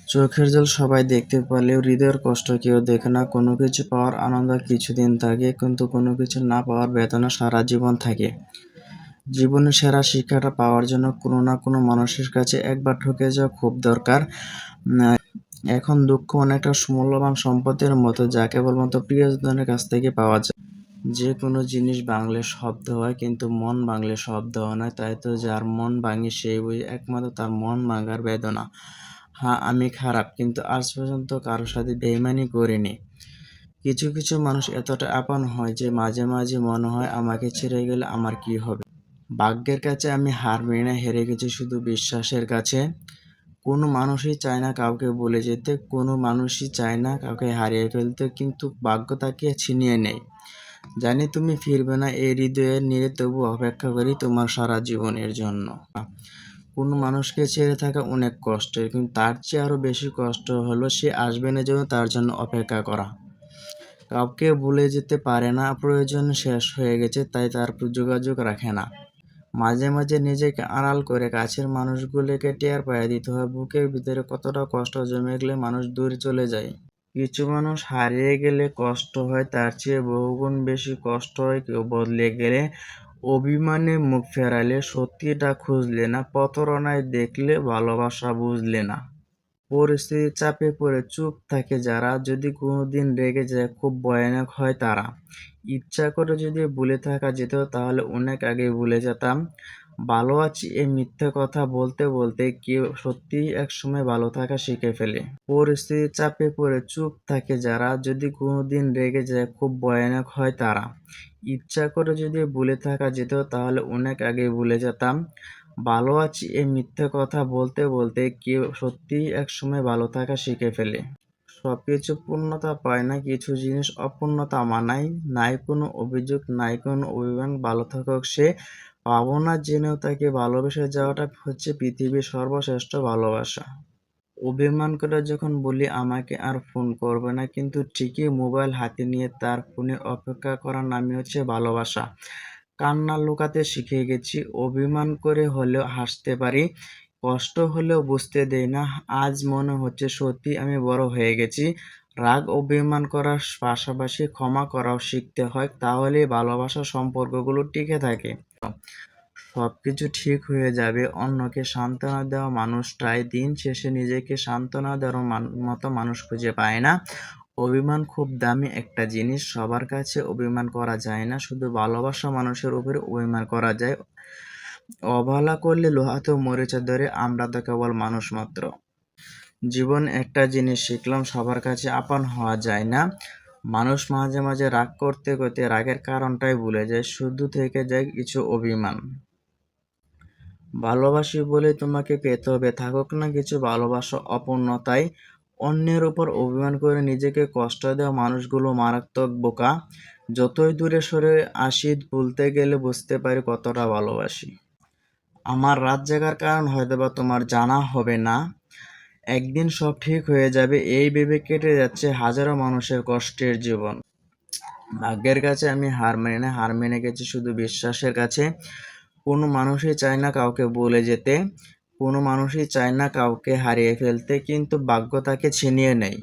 চোখের জল সবাই দেখতে পেলেও হৃদয়ের কষ্ট কেউ দেখে না। কোনো কিছু পাওয়ার আনন্দ কিছুদিন থাকে, কিন্তু কোনো কিছু না পাওয়ার বেদনা সারা জীবন থাকে। জীবনের সেরা শিক্ষাটা পাওয়ার জন্য কোনো না কোনো মানুষের কাছে একবার ঠকে যাওয়া খুব দরকার। এখন দুঃখ অনেকটা মূল্যবান সম্পদের মতো, যা কেবলমাত্র প্রিয়জনের কাছ থেকে পাওয়া যায়। যে কোনো জিনিস ভাঙলে শব্দ হয়, কিন্তু মন ভাঙলে শব্দ হয় না। তাই তো যার মন ভাঙে সেই বুঝে একমাত্র তার মন ভাঙার বেদনা। হ্যাঁ, আমি খারাপ, কিন্তু আজ পর্যন্ত কারোর সাথে বেইমানি করিনি। কিছু কিছু মানুষ এতটা আপন হয় যে মাঝে মাঝে মনে হয় আমাকে ছেড়ে গেলে আমার কি হবে। ভাগ্যের কাছে আমি হার মেনে না, হেরে গেছি শুধু বিশ্বাসের কাছে। কোনো মানুষই চায় না কাউকে ভুলে যেতে, কোনো মানুষই চায় না কাউকে হারিয়ে ফেলতে, কিন্তু ভাগ্য তাকে ছিনিয়ে নেয়। জানি তুমি ফিরবে না এই হৃদয়ের নিয়ে, তবু অপেক্ষা করি তোমার সারা জীবনের জন্য। কোনো মানুষকে ছেড়ে থাকা অনেক কষ্টের, কিন্তু তার চেয়ে আরও বেশি কষ্ট হলো সে আসবে না জন্য তার জন্য অপেক্ষা করা। কাউকে ভুলে যেতে পারে না, প্রয়োজন শেষ হয়ে গেছে তাই তার যোগাযোগ রাখে না। মাঝে মাঝে নিজেকে আড়াল করে কাছের মানুষগুলোকে টের পাইয়ে দিতে হয় বুকের ভিতরে কতটা কষ্ট জমে গেলে মানুষ দূরে চলে যায়। কিছু মানুষ হারিয়ে গেলে কষ্ট হয়, তার চেয়ে বহুগুণ বেশি কষ্ট হয় কেউ বদলে গেলে। অভিমানে মুখ ফেরালে, সত্যিটা খুঁজলে না, প্রতারণায় দেখলে, ভালোবাসা বুঝলে না। পরিস্থিতির চাপে পড়ে চুপ থাকে যারা, যদি কোনোদিন রেগে যায় খুব ভয়ানক হয় তারা। ইচ্ছা করে যদি ভুলে থাকা যেত তাহলে অনেক আগে ভুলে যেতাম। ভালো আছি এই মিথ্যে কথা বলতে বলতে কেউ সত্যিই একসময় ভালো থাকা শিখে ফেলে। পরিস্থিতির চাপে পড়ে চুপ থাকে যারা, যদি কোনোদিন রেগে যায় খুব ভয়ানক হয় তারা। ইচ্ছা করে যদি ভুলে থাকা যেত তাহলে অনেক আগে ভুলে যেতাম। ভালো আছি এই মিথ্যে কথা বলতে বলতে কেউ সত্যিই একসময় ভালো থাকা শিখে ফেলে। সবকিছু পূর্ণতা পায় না, কিছু জিনিস অপূর্ণতা মানায়। নাই কোনো অভিযোগ, নাই কোনো অভিমান, ভালো থাকুক সে। পাবো না জেনেও তাকে ভালোবেসে যাওয়াটা হচ্ছে পৃথিবীর সর্বশ্রেষ্ঠ ভালোবাসা। অভিমান করে যখন বলি আমাকে আর ফোন করবে না, কিন্তু ঠিকই মোবাইল হাতে নিয়ে তার ফোনে অপেক্ষা করার নামই হচ্ছে ভালোবাসা। কান্না লুকাতে শিখে গেছি, অভিমান করে হলেও হাসতে পারি, কষ্ট হলেও বুঝতে দেই না। আজ মনে হচ্ছে সত্যি আমি বড় হয়ে গেছি। রাগ অভিমান করার পাশাপাশি ক্ষমা করাও শিখতে হয়, তাহলেই ভালোবাসার সম্পর্কগুলো টিকে থাকে। সবকিছু ঠিক হয়ে যাবে অন্যকে সান্ত্বনা দেওয়া মানুষটাই দিন শেষে নিজেকে সান্ত্বনা দেওয়ার মতো মানুষ খুঁজে পায় না। অভিমান খুব দামি একটা জিনিস, সবার কাছে অভিমান করা যায় না, শুধু ভালোবাসা মানুষের উপরে অভিমান করা যায়। অবহেলা করলে লোহাতেও মরিচা ধরে, আমরা তো কেবল মানুষ মাত্র। জীবনে একটা জিনিস শিখলাম, সবার কাছে আপন হওয়া যায় না। মানুষ মাঝে মাঝে রাগ করতে করতে রাগের কারণটাই ভুলে যায়, শুধু থেকে যায় কিছু অভিমান। ভালোবাসি বলে তোমাকে পেতে হবে, থাকুক না কিছু ভালোবাসা অপূর্ণতায়। অন্যের উপর অভিমান করে নিজেকে কষ্ট দেওয়া মানুষগুলো মারাত্মক বোকা। যতই দূরে সরে আসি, ভুলতে গেলে বুঝতে পারি কতটা ভালোবাসি। আমার রাত জাগার কারণ হয়তোবা তোমার জানা হবে না, একদিন সব ঠিক হয়ে যাবে এই ভেবে কেটে যাচ্ছে হাজারো মানুষের কষ্টের জীবন। ভাগ্যের কাছে আমি হার মেনে না, হার মেনে গেছি শুধু বিশ্বাসের কাছে। কোনো মানুষই চায় না কাউকে ভুলে যেতে, কোনো মানুষই চায় না কাউকে হারিয়ে ফেলতে, কিন্তু ভাগ্য তাকে ছিনিয়ে নেয়।